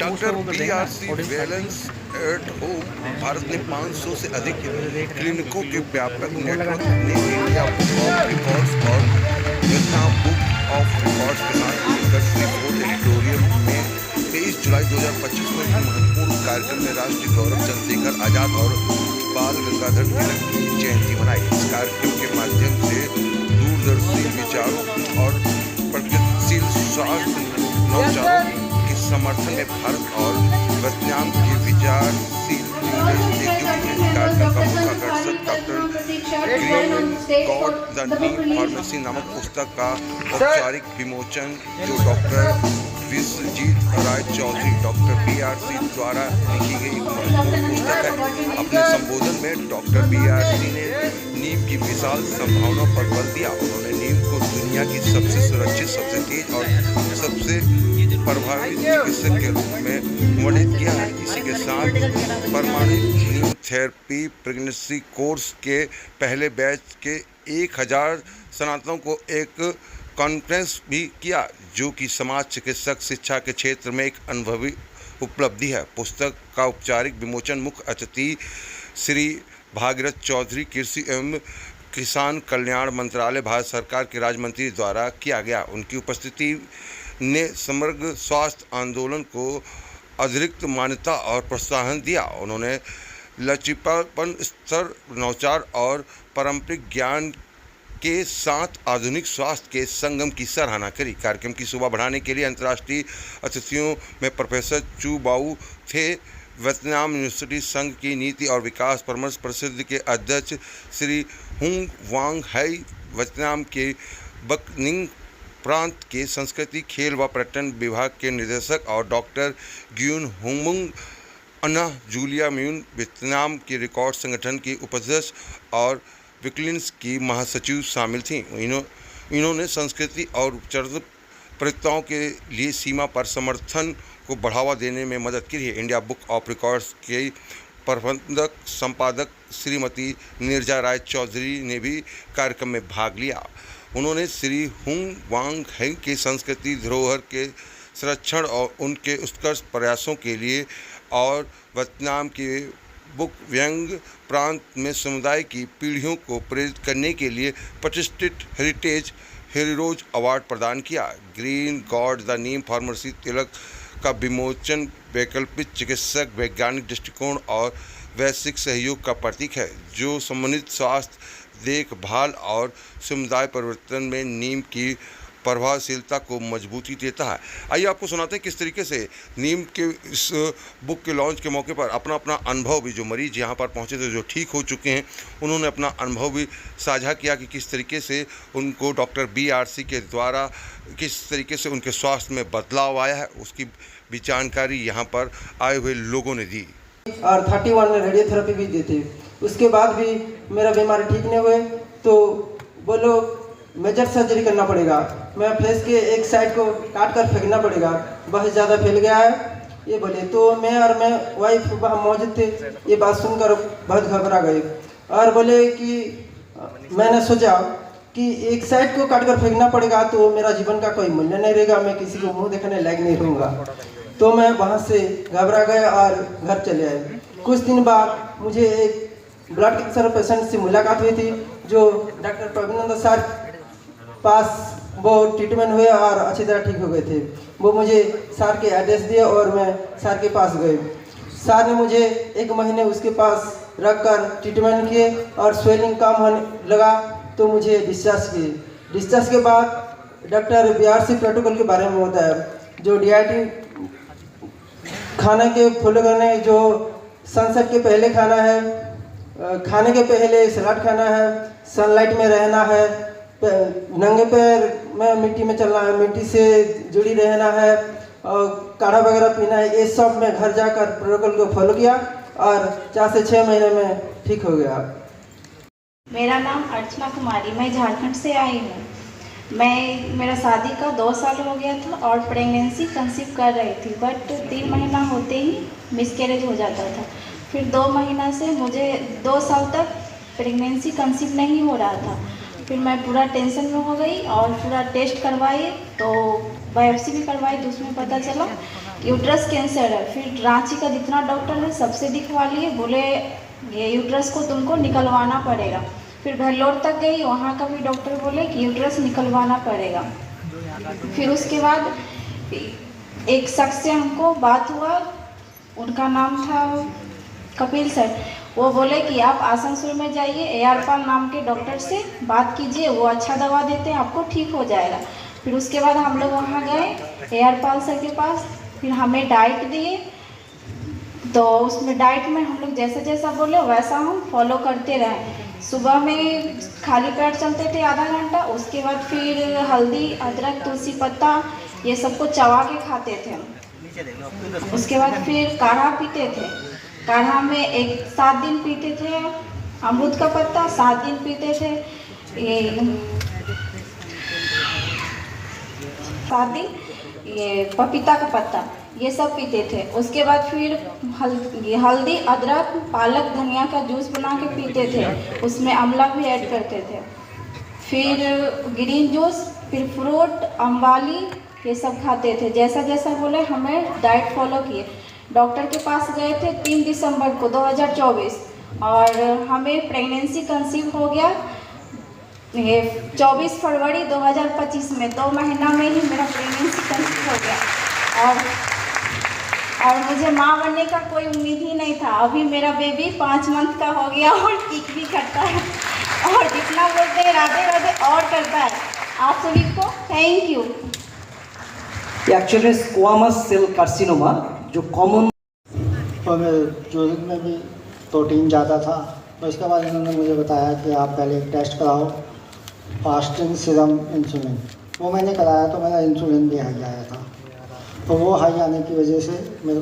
Doctor BRC valence at home Bharat में 500 से अधिक क्लिनिकों के व्यापक नेटवर्क ने इंडिया बुक ऑफ रिकॉर्ड्स और वियतनाम बुक ऑफ रिकॉर्ड्स के साथ मिलकर श्रीपुर एडिटोरियम में 23 जुलाई 2025 को एक महत्वपूर्ण कार्यक्रम में राष्ट्रीय गौरव चंद्रशेखर आजाद और बाल गंगाधर तिलक की जयंती मनाई। इस कार्यक्रम के माध्यम से दूरदर्शी विचारों और प्रगतिशील स्वास्थ्य नवाचारों के समर्थन में भारत और वियतनाम के विचारशील कार्यक्रम का मुख्य आकर्षक doctor green god the new pharmacy नामक पुस्तक का औपचारिक विमोचन जो डॉक्टर विश्वजीत राय चौधरी डॉक्टर BRC द्वारा लिखी गई महत्वपूर्ण पुस्तक है। अपने संबोधन में डॉक्टर BRC ने नीम की विशाल संभावनाओं पर बल दिया। उन्होंने नीम को दुनिया की सबसे सुरक्षित, सबसे तेज और सबसे प्रभावी चिकित्सक के रूप में वर्णित किया है। इसी के साथ परमाणु नीम थेरेपी प्रेगनेंसी कोर्स के पहले बैच के 1000 स्नातकों को एक कॉन्फ्रेंस भी किया, जो कि समाज चिकित्सक शिक्षा के क्षेत्र में एक अनुभवी उपलब्धि है। पुस्तक का औपचारिक विमोचन मुख्य अतिथि श्री भागीरथ चौधरी कृषि एवं किसान कल्याण मंत्रालय भारत सरकार के राज्य मंत्री द्वारा किया गया। उनकी उपस्थिति ने समग्र स्वास्थ्य आंदोलन को अतिरिक्त मान्यता और प्रोत्साहन दिया। उन्होंने लचीलापन, स्तर, नवाचार और पारंपरिक ज्ञान के साथ आधुनिक स्वास्थ्य के संगम की सराहना करी। कार्यक्रम की शोभा बढ़ाने के लिए अंतर्राष्ट्रीय अतिथियों में प्रोफेसर चू बाऊ थे, वियतनाम यूनिवर्सिटी संघ की नीति और विकास परामर्श परिषद के अध्यक्ष श्री हुंग वांग हाई, वियतनाम के बकनिंग प्रांत के संस्कृति, खेल व पर्यटन विभाग के निदेशक और डॉक्टर ग्यून हुमुंग अन्ना जूलिया म्यून, वियतनाम के रिकॉर्ड संगठन की उपाध्यक्ष और विक्लिन्स की महासचिव शामिल थीं। इन्होंने संस्कृति और चरित्र प्रक्रियाओं के लिए सीमा पर समर्थन को बढ़ावा देने में मदद की है। इंडिया बुक ऑफ रिकॉर्ड्स के प्रबंधक संपादक श्रीमती नीरजा राय चौधरी ने भी कार्यक्रम में भाग लिया। उन्होंने श्री हुंग वांग है के संस्कृति धरोहर के संरक्षण और उनके उत्कृष्ट प्रयासों के लिए और वियतनाम के बुक व्यंग प्रांत में समुदाय की पीढ़ियों को प्रेरित करने के लिए प्रतिष्ठित हेरिटेज हीरोज अवार्ड प्रदान किया। Green god the neem pharmacy Tilak का विमोचन वैकल्पिक चिकित्सक वैज्ञानिक दृष्टिकोण और वैश्विक सहयोग का प्रतीक है, जो संबंधित स्वास्थ्य देखभाल और समुदाय परिवर्तन में नीम की प्रभावशीलता को मजबूती देता है। आइए आपको सुनाते हैं किस तरीके से नीम के इस बुक के लॉन्च के मौके पर अपना अनुभव भी, जो मरीज यहाँ पर पहुँचे थे, जो ठीक हो चुके हैं, उन्होंने अपना अनुभव भी साझा किया कि किस तरीके से उनको डॉक्टर BRC के द्वारा किस तरीके से उनके स्वास्थ्य में बदलाव आया है, उसकी भी जानकारी यहाँ पर आए हुए लोगों ने दी। और 31 रेडियोथेरेपी भी दी थी। उसके बाद भी मेरा बीमारी ठीक नहीं हुए तो बोलो मेजर सर्जरी करना पड़ेगा। मैं फेस के एक साइड को काट कर फेंकना पड़ेगा, बहुत ज़्यादा फैल गया है ये बोले। तो मैं वाइफ वहाँ मौजूद थे, ये बात सुनकर बहुत घबरा गए और बोले कि मैंने सोचा कि एक साइड को काट कर फेंकना पड़ेगा तो मेरा जीवन का कोई मूल्य नहीं रहेगा, मैं किसी को मुँह देखने लायक नहीं रहूँगा। तो मैं वहाँ से घबरा गया और घर चले आए। कुछ दिन बाद मुझे एक ब्लड कैंसर पेशेंट से मुलाकात हुई थी, जो डॉक्टर प्रवीण सर पास वो ट्रीटमेंट हुए और अच्छी तरह ठीक हो गए थे। वो मुझे सर के एड्रेस दिए और मैं सर के पास गए। सर ने मुझे 1 महीने उसके पास रखकर ट्रीटमेंट किए और स्वेलिंग कम होने लगा तो मुझे डिस्चार्ज किए। डिस्चार्ज के बाद डॉक्टर BRC प्रोटोकॉल के बारे में बताया, जो DIT खाने के फॉलो करने, जो सनसेट के पहले खाना है, खाने के पहले सलाद खाना है, सनलाइट में रहना है, नंगे पैर में मिट्टी में चलना है, मिट्टी से जुड़ी रहना है और काढ़ा वगैरह पीना है। ये सब मैं घर जाकर प्रोटोकॉल को फॉलो किया और 4 से 6 महीने में ठीक हो गया। मेरा नाम अर्चना कुमारी, मैं झारखंड से आई हूँ। मेरा शादी का 2 साल हो गया था और प्रेगनेंसी कंसीव कर रही थी, बट 3 महीना होते ही मिसकैरेज हो जाता था। फिर 2 महीना से मुझे 2 साल तक प्रेगनेंसी कंसीव नहीं हो रहा था। फिर मैं पूरा टेंशन में हो गई और पूरा टेस्ट करवाई, तो बायोप्सी भी करवाई, तो उसमें पता चला कि यूट्रस कैंसर है। फिर रांची का जितना डॉक्टर है सबसे दिखवा लिए, बोले ये यूट्रस को तुमको निकलवाना पड़ेगा। फिर भेल्लोर तक गई, वहाँ का भी डॉक्टर बोले कि यूट्रस निकलवाना पड़ेगा। फिर उसके बाद एक शख्स से हमको बात हुआ, उनका नाम था कपिल सर। वो बोले कि आप आसनसोल में जाइए, एआरपाल नाम के डॉक्टर से बात कीजिए, वो अच्छा दवा देते हैं, आपको ठीक हो जाएगा। फिर उसके बाद हम लोग वहाँ गए एआरपाल सर के पास, फिर हमें डाइट दिए, तो उसमें डाइट में हम लोग जैसा जैसा बोले वैसा हम फॉलो करते रहे। सुबह में खाली पेट चलते थे आधा घंटा, उसके बाद फिर हल्दी, अदरक, तुलसी पत्ता ये सबको चबा के खाते थे। उसके बाद फिर काढ़ा पीते थे। काढ़ा में 7 दिन पीते थे अमरूद का पत्ता, 7 दिन पीते थे 7 दिन ये पपीता का पत्ता, ये सब पीते थे। उसके बाद फिर हल्दी, अदरक, पालक, धनिया का जूस बना के पीते थे, उसमें आंवला भी ऐड करते थे। फिर ग्रीन जूस, फिर फ्रूट, अम्बाली ये सब खाते थे। जैसा जैसा बोले हमें डाइट फॉलो किए। डॉक्टर के पास गए थे 3 दिसंबर को 2024 और हमें प्रेगनेंसी कंसीव हो गया ये 24 फरवरी 2025 में। 2 महीना में ही मेरा प्रेगनेंसी कंसीव हो गया और मुझे माँ बनने का कोई उम्मीद ही नहीं था। अभी मेरा बेबी 5 मंथ का हो गया और किक भी करता है और जितना बोलते हैं राधे राधे और करता है। आप सभी को thank you. Actually squamous cell carcinoma जो कॉमन, और मेरे यूरिन में भी प्रोटीन ज़्यादा था। तो इसके बाद इन्होंने मुझे बताया कि आप पहले एक टेस्ट कराओ, फास्टिंग सीरम इंसुलिन। वो मैंने कराया तो मेरा इंसुलिन भी हाई आया था। तो वो हाई आने की वजह से मेरे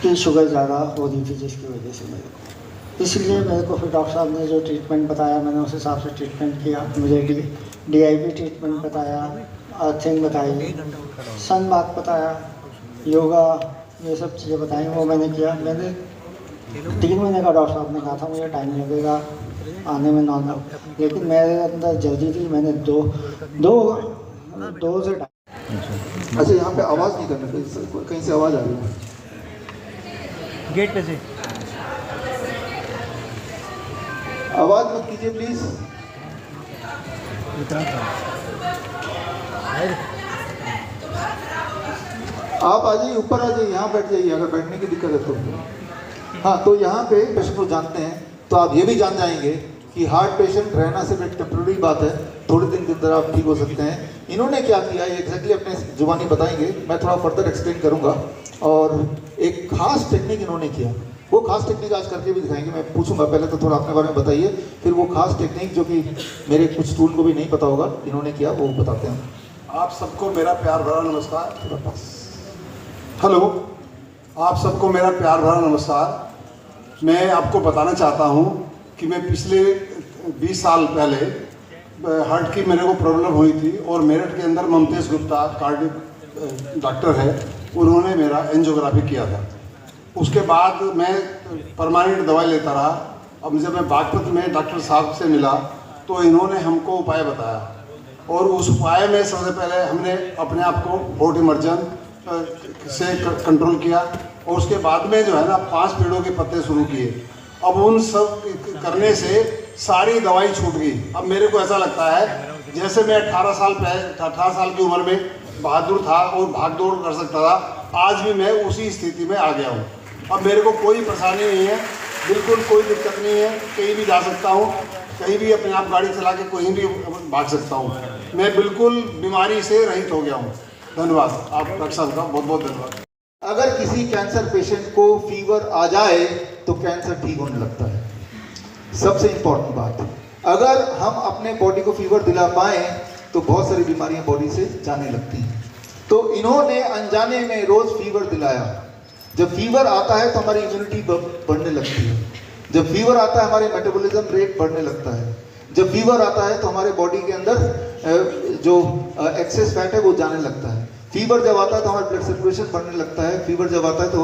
की शुगर ज़्यादा हो रही थी, जिसकी वजह से मेरे को, इसलिए मेरे को फिर डॉक्टर साहब ने जो ट्रीटमेंट बताया मैंने उस हिसाब से ट्रीटमेंट किया। मुझे DIP ट्रीटमेंट बताया, अर्थिंग बताई, सन बात बताया, योगा, ये सब चीज़ें बताई, वो मैंने किया। मैंने 3 महीने का डॉक्टर साहब ने कहा था मुझे टाइम लगेगा आने में नॉर्मल, लेकिन मेरे अंदर जल्दी थी। मैंने दो से अच्छा, यहाँ पे आवाज़ नहीं करना, कहीं से आवाज़ आ रही है गेट पे से आवाज़ मत कीजिए प्लीज़। आप आ जाइए, ऊपर आ जाइए, यहाँ बैठ जाइए अगर बैठने की दिक्कत है तो। हाँ, तो यहाँ पे पेशेंट को जानते हैं तो आप ये भी जान जाएंगे कि हार्ट पेशेंट रहना सिर्फ एक टेम्प्रेरी बात है, थोड़े दिन के अंदर आप ठीक हो सकते हैं। इन्होंने क्या किया ये एग्जैक्टली अपने जुबानी बताएंगे, मैं थोड़ा फर्दर एक्सप्लेन करूँगा। और एक खास टेक्निक इन्होंने किया, वो खास टेक्निक आज करके भी दिखाएंगे। मैं पूछूंगा पहले तो थोड़ा अपने बारे में बताइए, फिर वो खास टेक्निक जो कि मेरे कुछ स्टूडेंट को भी नहीं पता होगा इन्होंने किया, वो बताते हैं। आप सबको मेरा प्यार भरा नमस्कार। हेलो, आप सबको मेरा प्यार भरा नमस्कार। मैं आपको बताना चाहता हूं कि मैं पिछले 20 साल पहले हार्ट की मेरे को प्रॉब्लम हुई थी और मेरठ के अंदर ममतेज गुप्ता कार्डियक डॉक्टर है, उन्होंने मेरा एंजियोग्राफी किया था। उसके बाद मैं परमानेंट दवाई लेता रहा। अब जब मैं बागपत में डॉक्टर साहब से मिला तो इन्होंने हमको उपाय बताया और उस उपाय में सबसे पहले हमने अपने आप को होट इमर्जन से कंट्रोल किया और उसके बाद में जो है ना 5 पेड़ों के पत्ते शुरू किए। अब उन सब करने से सारी दवाई छूट गई। अब मेरे को ऐसा लगता है जैसे मैं 18 साल की उम्र में बहादुर था और भाग दौड़ कर सकता था, आज भी मैं उसी स्थिति में आ गया हूँ। अब मेरे को कोई परेशानी नहीं है, बिल्कुल कोई दिक्कत नहीं है, कहीं भी जा सकता हूँ, कहीं भी अपने आप गाड़ी चला के कहीं भी भाग सकता हूँ। मैं बिल्कुल बीमारी से रहित हो गया हूँ। धन्यवाद आप डॉक्टर साहब का, बहुत बहुत धन्यवाद। अगर किसी कैंसर पेशेंट को फीवर आ जाए तो कैंसर ठीक होने लगता है, सबसे इम्पोर्टेंट बात। अगर हम अपने बॉडी को फीवर दिला पाए तो बहुत सारी बीमारियां बॉडी से जाने लगती हैं। तो इन्होंने अनजाने में रोज फीवर दिलाया। जब फीवर आता है तो हमारी इम्यूनिटी बढ़ने लगती है, जब फीवर आता है हमारे मेटाबॉलिज्म रेट बढ़ने लगता है, जब फीवर आता है तो हमारे बॉडी के अंदर जो एक्सेस फैट है वो जाने लगता है। फीवर जब आता है तो हमारा ब्लड सर्कुलेशन बढ़ने लगता है, फीवर जब आता है तो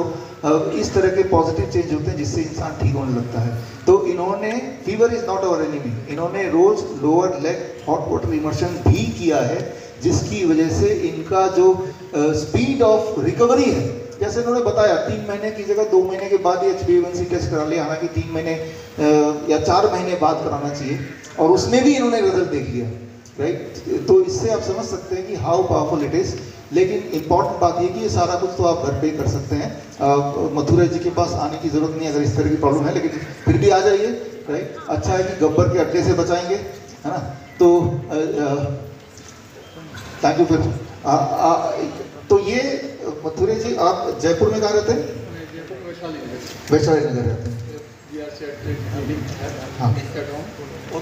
इस तरह के पॉजिटिव चेंज होते हैं जिससे इंसान ठीक होने लगता है। तो इन्होंने, fever is not our enemy, इन्होंने रोज lower leg hot water immersion भी किया है, जिसकी वजह से इनका जो स्पीड ऑफ रिकवरी है, जैसे उन्होंने बताया 3 महीने की जगह 2 महीने के बाद HbA1c टेस्ट करा लिया, हालांकि 3 महीने या 4 महीने बाद कराना चाहिए, और उसमें भी इन्होंने रिजल्ट देख लिया, राइट। तो इससे आप समझ सकते हैं कि हाउ पावरफुल इट इज़। लेकिन इम्पॉर्टेंट बात ये कि ये सारा कुछ तो आप घर पे कर सकते हैं, मथुरा जी के पास आने की ज़रूरत नहीं अगर इस तरह की प्रॉब्लम है, लेकिन फिर भी आ जाइए, राइट। अच्छा है कि गब्बर के अड्डे से बचाएंगे, है ना। तो थैंक यू। फिर तो ये मथुरा जी, आप जयपुर में कहाँ रहते हैं? वैशाली नगर रहते हैं। हाँ। और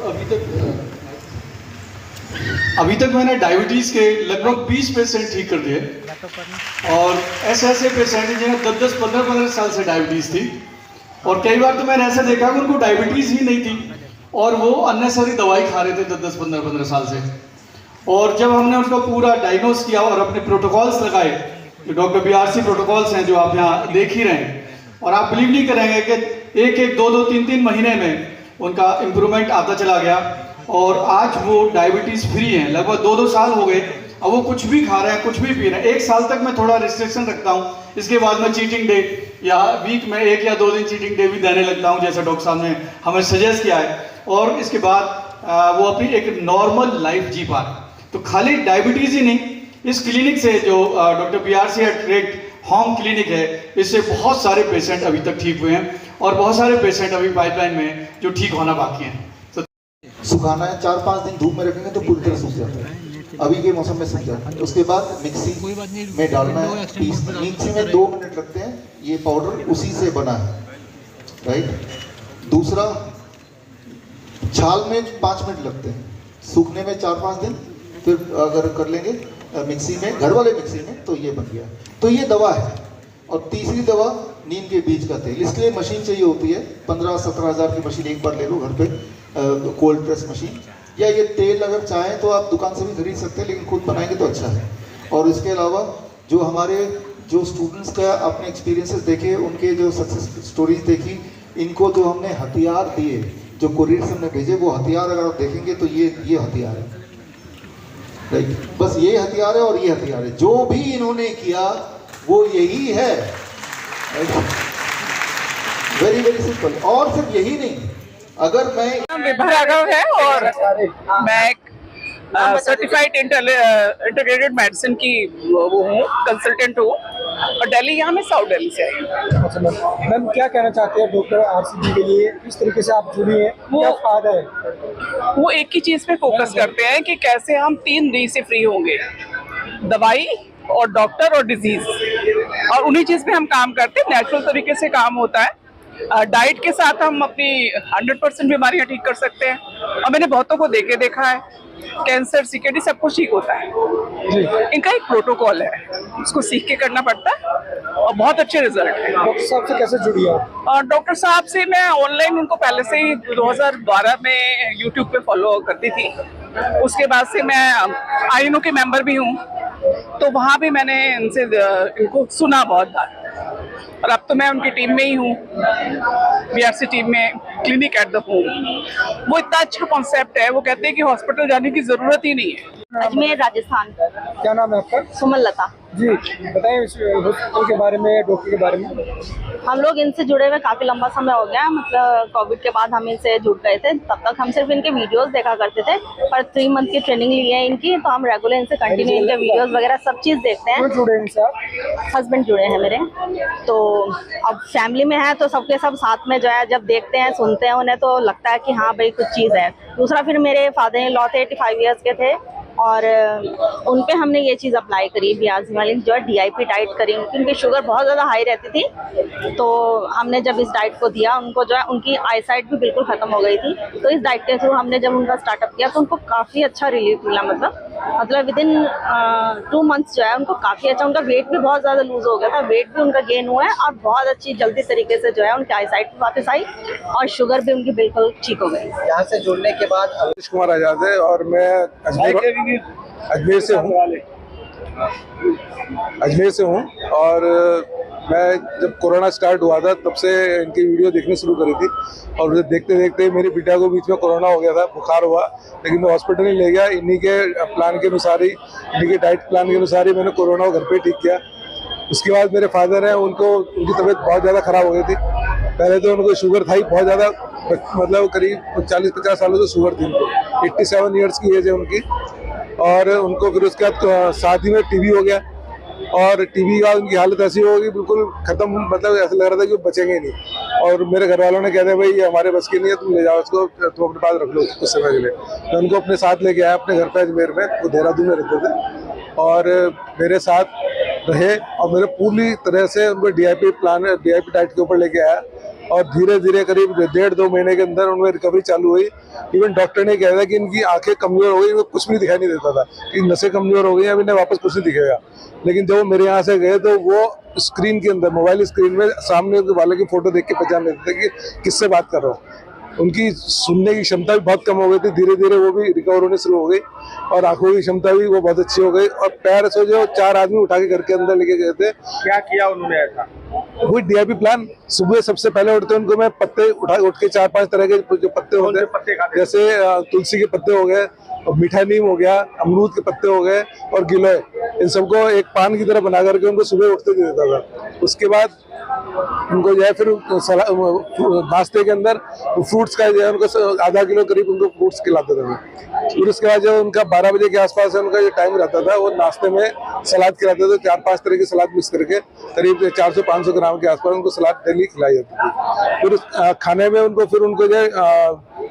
अभी तक मैंने डायबिटीज़ के लगभग 20 पेशेंट ठीक कर दिए, और ऐसे पेशेंट हैं जिन्हें 10-10, 15-15 साल से डायबिटीज़ थी, और कई बार तो मैंने ऐसा देखा कि उनको डायबिटीज़ ही नहीं थी और वो अननेसेसरी दवाई खा रहे थे 10-10, 15-15 साल से। और जब हमने उनको पूरा डायग्नोस किया और अपने प्रोटोकॉल्स लगाए, जो डॉक्टर BRC प्रोटोकॉल्स हैं जो आप यहाँ देख ही रहे हैं, और आप बिलीव नहीं करेंगे कि 1-1, 2-2, 3-3 महीने में उनका इम्प्रूवमेंट आता चला गया, और आज वो डायबिटीज़ फ्री हैं। लगभग 2-2 साल हो गए, अब वो कुछ भी खा रहे हैं, कुछ भी पी रहे हैं। 1 साल तक मैं थोड़ा रिस्ट्रिक्शन रखता हूँ, इसके बाद मैं चीटिंग डे या वीक में 1 या 2 दिन चीटिंग डे भी देने लगता हूँ, जैसा डॉक्टर साहब ने हमें सजेस्ट किया है, और इसके बाद वो अपनी एक नॉर्मल लाइफ जी पा रहे। तो खाली डायबिटीज़ ही नहीं, इस क्लिनिक से जो doctor BRC at home clinic है, इससे बहुत सारे पेशेंट अभी तक ठीक हुए हैं, और बहुत सारे पेशेंट अभी पाइपलाइन में जो ठीक होना बाकी हैं। सुखाना है, 4-5 दिन धूप में रखेंगे तो पूरी तरह सूख जाता है, अभी के मौसम में सूख जाता है। उसके बाद मिक्सी में डालना है, पीसना, मिक्सी में 2 मिनट लगते हैं, ये पाउडर उसी से बना है, राइट। दूसरा, छाल में 5 मिनट लगते हैं, सूखने में 4-5 दिन, फिर अगर कर लेंगे मिक्सी में, घर वाले मिक्सी में, तो ये बन गया। तो ये दवा है। और तीसरी दवा नीम के बीज का तेल, इसके लिए मशीन चाहिए होती है, 15-17 हज़ार की मशीन एक बार ले लो घर पे, कोल्ड प्रेस मशीन, या ये तेल अगर चाहें तो आप दुकान से भी खरीद सकते हैं, लेकिन खुद बनाएंगे तो अच्छा है। और इसके अलावा जो हमारे जो स्टूडेंट्स का अपने एक्सपीरियंसेस देखे, उनके जो सक्सेस स्टोरीज देखी, इनको जो हमने हथियार दिए, जो कुरियर से हमने भेजे, वो हथियार अगर आप देखेंगे तो ये हथियार है, राइट। बस ये हथियार है और ये हथियार है, जो भी इन्होंने किया वो यही है, वेरी वेरी सिंपल। और सिर्फ यही नहीं, अगर मैं विभा है और मैं सर्टिफाइड इंटीग्रेटेड मेडिसिन की वो हूँ, कंसल्टेंट हूँ, और दिल्ली, यहाँ मैं साउथ दिल्ली से आई हूँ। अच्छा मैम, क्या कहना चाहते हैं डॉक्टर RCG के लिए, किस तरीके से आप जुड़ी हैं, क्या फायदा है? वो एक ही चीज़ पे फोकस करते हैं कि कैसे हम 3 D से फ्री होंगे, दवाई और डॉक्टर और डिजीज, और उन्हीं चीज़ पे हम काम करते हैं। नेचुरल तरीके से काम होता है, डाइट के साथ हम अपनी 100% बीमारियां ठीक कर सकते हैं, और मैंने बहुतों को देखा है, कैंसर, CKD सब कुछ ठीक होता है। इनका एक प्रोटोकॉल है, उसको सीख के करना पड़ता है, और बहुत अच्छे रिजल्ट है। डॉक्टर साहब से कैसे जुड़ी आप? डॉक्टर साहब से मैं ऑनलाइन उनको पहले से ही 2012 में यूट्यूब पे फॉलो करती थी, उसके बाद से मैं INO के मेंबर भी हूँ, तो वहाँ भी मैंने इनको सुना बहुत बार, और अब तो मैं उनकी टीम में ही हूँ, BRC टीम में, क्लिनिक एट द होम। वो इतना अच्छा कॉन्सेप्ट है, वो कहते हैं कि हॉस्पिटल जाने की जरूरत ही नहीं है। अजमेर, राजस्थान। क्या नाम है आपका? सुमन लता जी। बताएं इस हॉस्पिटल के बारे में, डॉक्टर के बारे में। हम लोग इनसे जुड़े हुए काफ़ी लंबा समय हो गया, मतलब कोविड के बाद हम इनसे जुड़ गए थे। तब तक हम सिर्फ इनके वीडियोस देखा करते थे, पर 3 मंथ की ट्रेनिंग ली है इनकी, तो हम रेगुलर इनसे कंटिन्यू इनके वीडियोस वगैरह सब चीज़ देखते हैं। जुड़े इनसे? हस्बैंड जुड़े हैं मेरे, तो अब फैमिली में है तो सबके सब साथ में जो है, जब देखते हैं, सुनते हैं उन्हें, तो लगता है कि हाँ भाई कुछ चीज़ है। दूसरा, फिर मेरे फादर इन लॉ थे, 85 ईयर्स के थे, और उन पे हमने ये चीज़ अप्लाई करी, BRC वाली जो है DIP डाइट करी, उनकी शुगर बहुत ज़्यादा हाई रहती थी, तो हमने जब इस डाइट को दिया, उनको जो है उनकी आईसाइट भी बिल्कुल ख़त्म हो गई थी, तो इस डाइट के थ्रू हमने जब उनका स्टार्टअप किया तो उनको काफ़ी अच्छा रिलीफ मिला, मतलब विदिन 2 मंथ्स जो है उनको काफ़ी अच्छा, उनका वेट भी बहुत ज़्यादा लूज़ हो गया था, वेट भी उनका गेन हुआ है, और बहुत अच्छी जल्दी तरीके से जो है उनकी आईसाइट भी वापस आई, और शुगर भी उनकी बिल्कुल ठीक हो गई। यहाँ से जुड़ने के बाद कुमार आजाद है, और मैं अजमेर से हूँ। अजमेर से हूँ और मैं जब कोरोना स्टार्ट हुआ था तब से इनकी वीडियो देखनी शुरू करी थी और उसे देखते देखते मेरे बेटा को बीच में कोरोना हो गया था, बुखार हुआ, लेकिन मैं हॉस्पिटल नहीं ले गया। इन्हीं के प्लान के अनुसार ही, इन्हीं के डाइट प्लान के अनुसार ही मैंने कोरोना को घर पे ठीक किया। उसके बाद मेरे फादर हैं, उनकी तबीयत बहुत ज़्यादा ख़राब हो गई थी। पहले तो उनको शुगर था ही बहुत ज़्यादा, मतलब करीब 40-50 सालों से शुगर थी उनको, 87 ईयर्स की एज है उनकी। और उनको फिर उसके बाद साथ ही में टीबी हो गया और टीबी का उनकी हालत ऐसी हो गई बिल्कुल ख़त्म, मतलब ऐसा लग रहा था कि वो बचेंगे नहीं। और मेरे घर वालों ने कह दिया भाई ये हमारे बस की नहीं है, तुम ले जाओ इसको, तुम अपने पास रख लो कुछ समय के लिए। मैं उनको अपने साथ लेके आया अपने घर पे अजमेर में, वो देहरादून में रहते थे और मेरे साथ रहे और मेरे पूरी तरह से उनको डीआईपी डाइट के ऊपर लेके आया और धीरे धीरे करीब 1.5-2 महीने के अंदर उनमें रिकवरी चालू हुई। इवन डॉक्टर ने कहा था कि इनकी आंखें कमजोर हो गई, इनको कुछ भी दिखाई नहीं देता था कि नसें कमजोर हो गई, अब इन्हें वापस कुछ नहीं दिखेगा। लेकिन जब वो मेरे यहाँ से गए तो वो स्क्रीन के अंदर, मोबाइल स्क्रीन में सामने वाले की फोटो देख के पहचान लेते थे कि किससे बात कर रहा हूँ। उनकी सुनने की क्षमता भी बहुत कम हो गई थी, धीरे धीरे वो भी रिकवर होने शुरू हो गई और आंखों की क्षमता भी वो बहुत अच्छी हो गई। और पैर से जो 4 आदमी उठा के घर के अंदर लेके गए थे। क्या किया उन्होंने ऐसा? वही डीआईपी प्लान, सुबह सबसे पहले उठते उनको मैं पत्ते उठ के 4-5 तरह के जो पत्ते होते हैं, जैसे तुलसी के पत्ते हो गए, मीठा नीम हो गया, अमरूद के पत्ते हो गए और गिलोय, इन सबको एक पान की तरह बना करके उनको सुबह उठते दे देता था। उसके बाद उनको जो है फिर नाश्ते के अंदर फ्रूट्स का जो है उनको आधा किलो करीब उनको फ्रूट्स खिलाते थे मैं। फिर उसके बाद जब उनका 12 बजे के आसपास उनका जो टाइम रहता था, वो नाश्ते में सलाद खिलाते थे, 4-5 तरह की सलाद मिक्स करके करीब 400-500 ग्राम के आसपास उनको सलाद डेली खिलाई जाती थी। फिर खाने में उनको जो है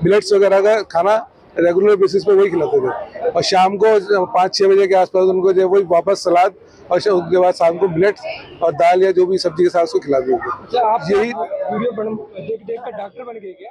मिलेट्स वगैरह का खाना रेगुलर बेसिस पे वही खिलाते थे और शाम को 5-6 बजे के आसपास उनको जो वही वापस सलाद और उसके बाद शाम को मिलेट्स और दाल या जो भी सब्जी के साथ उसको खिला देते थे। आप यही वीडियो देख कर डॉक्टर बन गए क्या?